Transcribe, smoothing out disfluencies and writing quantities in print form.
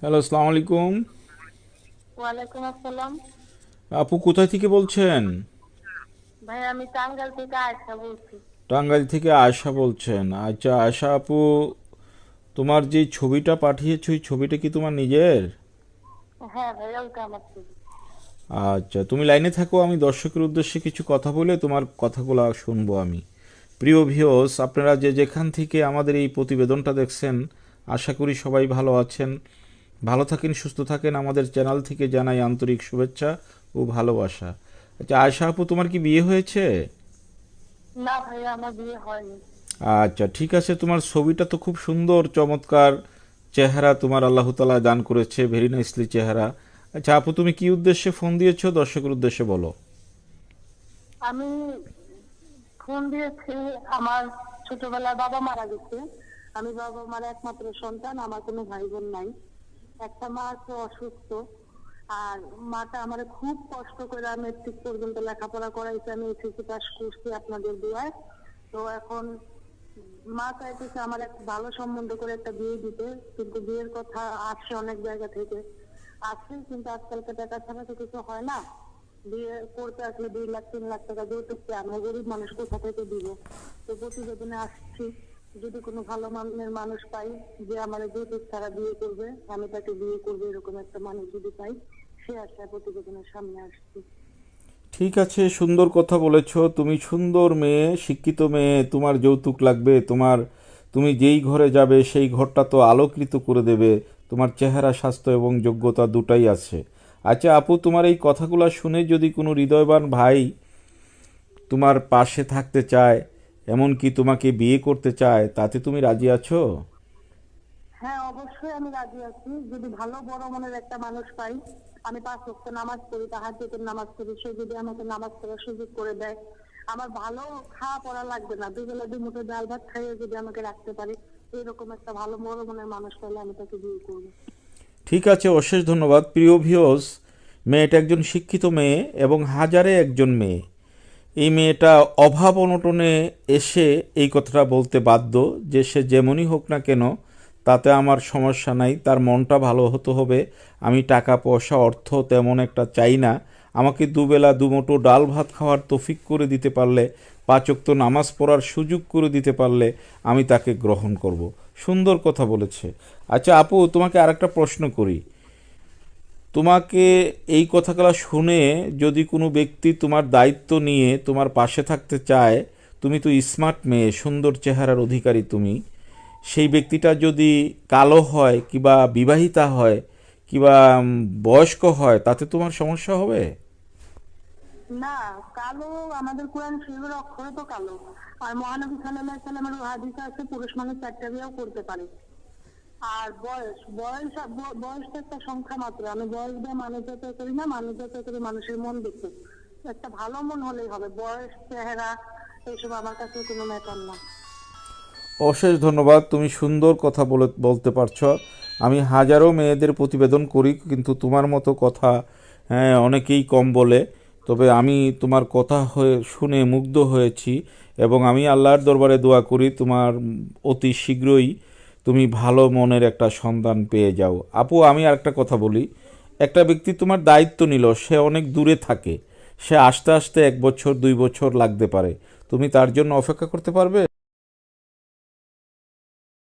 Hello, আসসালামু আলাইকুম। ওয়ালাইকুম আসসালাম। আপু কোথায় থেকে বলছেন? ভাই আমি টাঙ্গাইল থেকে আয়সা বলছি। টাঙ্গাইল থেকে আয়শা বলছেন। আচ্ছা আয়শা আপু, তোমার যে ছবিটা পাঠিয়েছো ওই ছবিটা কি তোমার নিজের? হ্যাঁ ভাই, ওইটা আমার ছবি। আচ্ছা, তুমি লাইনে থাকো, আমি দর্শকের উদ্দেশ্যে কিছু কথা বলে তোমার কথাগুলো শুনবো আমি। প্রিয় ভিউয়ার্স, আপনারা যে যেখান থেকে আমাদের এই প্রতিবেদনটা দেখছেন, আশা করি সবাই ভালো আছেন। ভালো থাকেন, সুস্থ থাকেন। আমাদের চ্যানেল থেকে জানাই আন্তরিক শুভেচ্ছা ও ভালোবাসা। আচ্ছা আয়শা আপু, তোমার কি বিয়ে হয়েছে? না ভাই, আমার বিয়ে হয়নি। আচ্ছা ঠিক আছে, তোমার ছবিটা তো খুব সুন্দর, চমৎকার চেহারা তোমার আল্লাহ তাআলা দান করেছে, ভেরি নাইসলি চেহারা। আচ্ছা আপু, তুমি কি উদ্দেশ্যে ফোন দিয়েছো দর্শকের উদ্দেশ্যে বলো। আমি ফোন দিয়েছি, আমার ছোটবেলায় বাবা মারা গেছে। আমি বাবা মার একমাত্র সন্তান, আমার কোনো ভাই বোন নাই। একটা মা আছে অসুস্থ। আর মাটা আমার খুব কষ্ট করে মেট্রিক পর্যন্ত লেখাপড়া করাইছে, আমি এসএসসি পাস করছি আপনাদের দোয়ায়। তো এখন মা চাইতেছে আমার একটা ভালো সম্বন্ধ করে একটা বিয়ে দিতে, কিন্তু বিয়ের কথা আসছে অনেক জায়গা থেকে। আসছে, কিন্তু আজকালকার টাকা ছাড়া তো কিছু হয় না। বিয়ে করতে আসলে 2 লাখ 3 লাখ টাকা যৌতুক চাই, আমরা গরিব মানুষ কোথা থেকে দিব? তো প্রতিবেদনে আসছি, যদি কোনো ভালো মানের মানুষ পাই যে আমার যৌতুক ছাড়া বিয়ে করবে, আমি তাকে বিয়ে করবো, এরকম একটা মানুষ যদি পাই, সে আশায় প্রতিবেদনের সামনে আসছি। ঠিক আছে, সুন্দর কথা বলেছো। তুমি সুন্দর মেয়ে, শিক্ষিত মেয়ে, তোমার যৌতুক লাগবে? তুমি যেই ঘরে যাবে সেই ঘরটা তো আলোকিত করে দেবে। তোমার চেহারা, স্বাস্থ্য এবং যোগ্যতা দুটাই আছে। আচ্ছা আপু, তোমার এই কথাগুলো শুনে যদি কোনো হৃদয়বান ভাই তোমার পাশে থাকতে চায়, এমনকি তোমাকে বিয়ে করতে চায়, তাতে তুমি রাজি আছো? হ্যাঁ অবশ্যই আমি রাজি আছি, যদি ভালো বড় মনের একটা মানুষ পাই। আমি 5 ওয়াক্ত নামাজ পড়ি, তাহাজ্জুদের নামাজ পড়ি, সে যদি আমাকে নামাজ পড়ার সুযোগ করে দেয়, আমার ভালো খাওয়া পড়া লাগবে না, দুবেলা দুমুঠো ডাল ভাত খাইয়ে যদি আমাকে রাখতে পারে, এরকম একটা ভালো বড় মনের মানুষ পেলে আমি তাকে বিয়ে করবো। ঠিক আছে, অশেষ ধন্যবাদ। প্রিয় ভিউয়ার্স, মেয়েটা একজন শিক্ষিত মেয়ে এবং হাজারে একজন মেয়ে। এই মেয়েটা অভাব অনটনে এসে এই কথাটা বলতে বাধ্য যে সে যেমনই হোক না কেন, তাতে আমার সমস্যা নাই, তার মনটা ভালো হতে হবে। আমি টাকা পয়সা অর্থ তেমন একটা চাই না। আমাকে দুবেলা দুমুঠো ডাল ভাত খাওয়ার তৌফিক করে দিতে পারলে, 5 ওয়াক্ত নামাজ পড়ার সুযোগ করে দিতে পারলে আমি তাকে গ্রহণ করব। সুন্দর কথা বলেছে। আচ্ছা আপু, তোমাকে আরেকটা প্রশ্ন করি। তোমাকে এই কথাগুলো শুনে যদি কোনো ব্যক্তি তোমার দায়িত্ব নিয়ে তোমার পাশে থাকতে চায়, তুমি তো স্মার্ট মেয়ে, সুন্দর চেহারার অধিকারী তুমি, সেই ব্যক্তিটা যদি কালো হয় কিংবা বিবাহিতা হয় কিংবা বয়স্ক হয়, তাতে তোমার সমস্যা হবে? না, কালো আমাদের কোরআন শরীফের অক্ষরে তো কালো। আর মহানবী সাল্লাল্লাহু আলাইহি সাল্লামের হাদিসে আছে পুরুষ মানুষ 4টা বিয়েও করতে পারে। আর বয়স তো একটা সংখ্যা মাত্র, আমি বয়স দিয়ে মানুষ যাচাই করি না, মানুষ যাচাই করি মানুষের মন দেখে। একটা ভালো মন হলেই হবে, বয়স চেহারা এইসব আমার কাছে কোনো ম্যাটার না। অশেষ ধন্যবাদ, তুমি সুন্দর কথা বলতে পারছো। আমি হাজারো মেয়েদের প্রতিবেদন করি, কিন্তু তোমার মতো কথা হ্যাঁ অনেকেই কম বলে। তবে আমি তোমার কথা শুনে মুগ্ধ হয়েছি এবং আমি আল্লাহর দরবারে দোয়া করি তোমার অতি শীঘ্রই তুমি ভালো মনের একটা সন্তান পেয়ে যাও। আপু, আমি আরেকটা কথা বলি। একটা ব্যক্তি তোমার দায়িত্ব নিল, সে অনেক দূরে থাকে, সে আসতে আসতে 1 বছর 2 বছর লাগতে পারে, তুমি তার জন্য অপেক্ষা করতে পারবে?